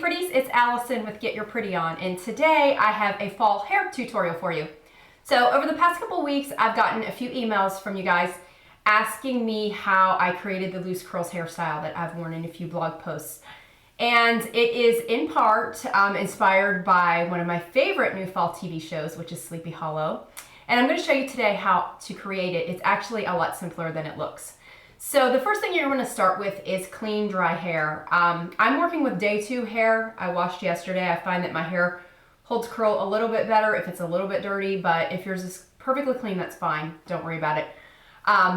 pretties, it's Allison with Get Your Pretty On, and today I have a fall hair tutorial for you. So over the past couple weeks, I've gotten a few emails from you guys asking me how I created the loose curls hairstyle that I've worn in a few blog posts. And it is in part inspired by one of my favorite new fall TV shows, which is Sleepy Hollow. And I'm going to show you today how to create it. It's actually a lot simpler than it looks. So the first thing you're going to start with is clean, dry hair. I'm working with day 2 hair. I washed yesterday. I find that my hair holds curl a little bit better if it's a little bit dirty, but if yours is perfectly clean, that's fine. Don't worry about it.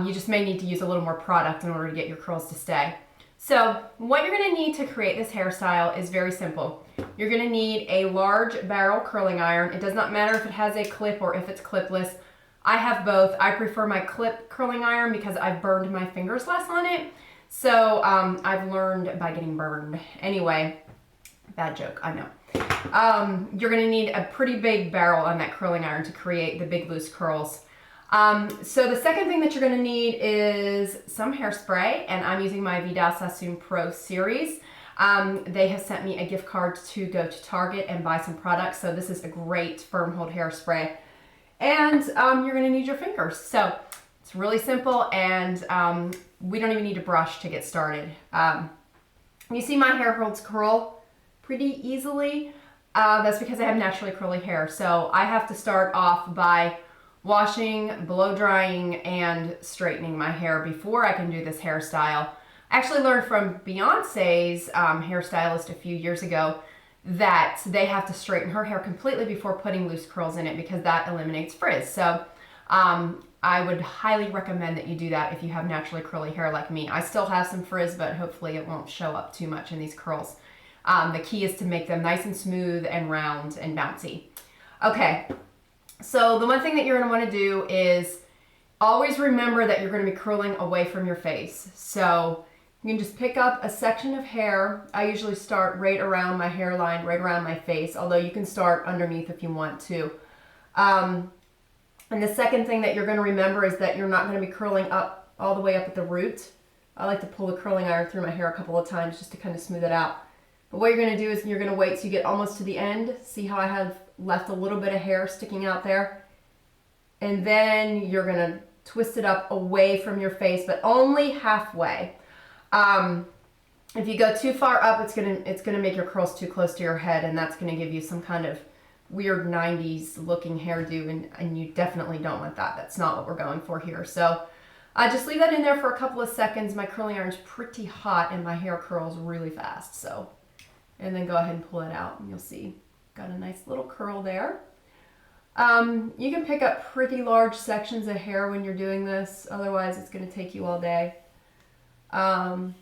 You just may need to use a little more product in order to get your curls to stay. So what you're going to need to create this hairstyle is very simple. You're going to need a large barrel curling iron. It does not matter if it has a clip or if it's clipless. I have both. I prefer my clip curling iron because I've burned my fingers less on it. So I've learned by getting burned. Anyway, bad joke, I know. You're going to need a pretty big barrel on that curling iron to create the big loose curls. So the second thing that you're going to need is some hairspray, and I'm using my Vidal Sassoon Pro series. They have sent me a gift card to go to Target and buy some products, so this is a great firm hold hairspray. And you're going to need your fingers. So it's really simple, and we don't even need a brush to get started. You see my hair holds curl pretty easily. That's because I have naturally curly hair. So I have to start off by washing, blow drying, and straightening my hair before I can do this hairstyle. I actually learned from Beyonce's hairstylist a few years ago that they have to straighten her hair completely before putting loose curls in it because that eliminates frizz. So I would highly recommend that you do that if you have naturally curly hair like me. I still have some frizz, but hopefully it won't show up too much in these curls. The key is to make them nice and smooth and round and bouncy. Okay, so the one thing that you're going to want to do is always remember that you're going to be curling away from your face. So you can just pick up a section of hair. I usually start right around my hairline, right around my face, although you can start underneath if you want to. And the second thing that you're going to remember is that you're not going to be curling up all the way up at the root. I like to pull the curling iron through my hair a couple of times just to kind of smooth it out. But what you're going to do is you're going to wait till you get almost to the end. See how I have left a little bit of hair sticking out there? And then you're going to twist it up away from your face, but only halfway. If you go too far up, it's gonna make your curls too close to your head, and that's gonna give you some kind of weird 90s looking hairdo, and you definitely don't want that. That's not what we're going for here. So just leave that in there for a couple of seconds. My curling iron's pretty hot and my hair curls really fast. So, and then go ahead and pull it out and you'll see got a nice little curl there. You can pick up pretty large sections of hair when you're doing this. Otherwise it's gonna take you all day. And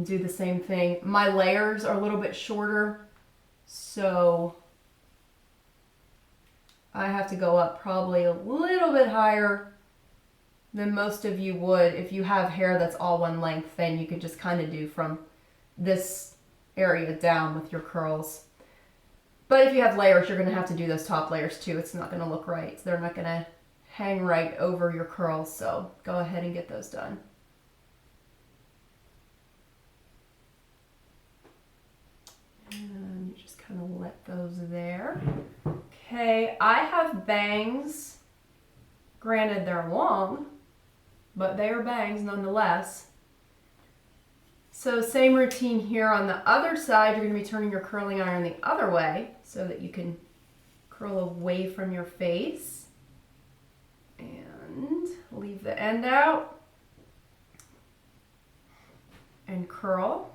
do the same thing. My layers are a little bit shorter, so I have to go up probably a little bit higher than most of you would. If you have hair that's all one length, then you could just kind of do from this area down with your curls. But if you have layers, you're going to have to do those top layers too. It's not going to look right. They're not going to hang right over your curls, so go ahead and get those done. And you just kind of let those there. Okay, I have bangs. Granted, they're long, but they are bangs nonetheless. So same routine here on the other side. You're going to be turning your curling iron the other way so that you can curl away from your face. And leave the end out. And curl.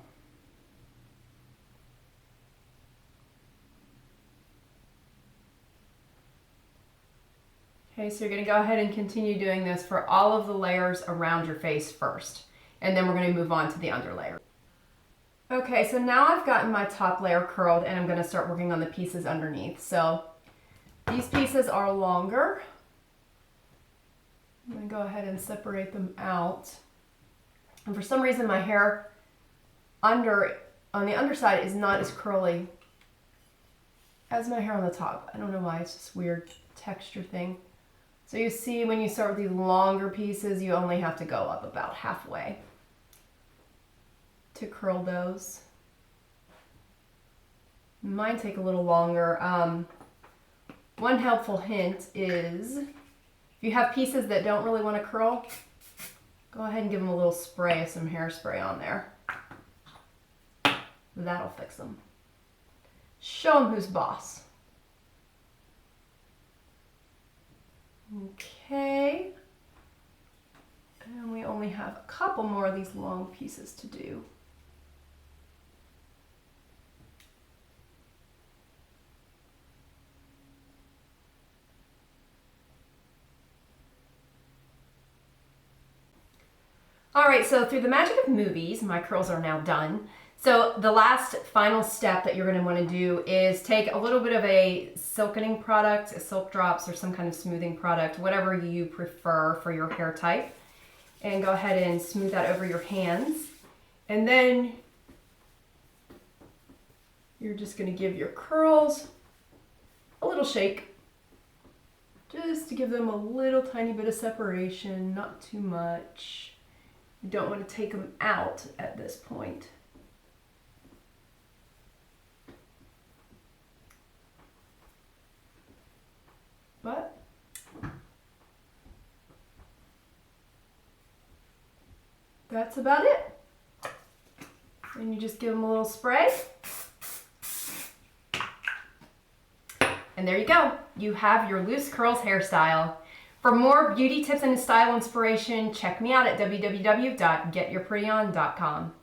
Okay, so you're going to go ahead and continue doing this for all of the layers around your face first. And then we're going to move on to the under layer. Okay, so now I've gotten my top layer curled and I'm going to start working on the pieces underneath. So these pieces are longer. I'm going to go ahead and separate them out. And for some reason my hair on the underside is not as curly as my hair on the top. I don't know why, it's this weird texture thing. So you see when you start with these longer pieces, you only have to go up about halfway to curl those. Mine take a little longer. One helpful hint is if you have pieces that don't really want to curl, go ahead and give them a little spray of some hairspray on there. That'll fix them. Show them who's boss. Okay. And we only have a couple more of these long pieces to do. All right, so through the magic of movies, my curls are now done. So the last final step that you're going to want to do is take a little bit of a silkening product, a silk drops or some kind of smoothing product, whatever you prefer for your hair type, and go ahead and smooth that over your hands. And then you're just going to give your curls a little shake, just to give them a little tiny bit of separation, not too much. You don't want to take them out at this point. But that's about it. And you just give them a little spray. And there you go. You have your loose curls hairstyle. For more beauty tips and style inspiration, check me out at www.getyourprettyon.com.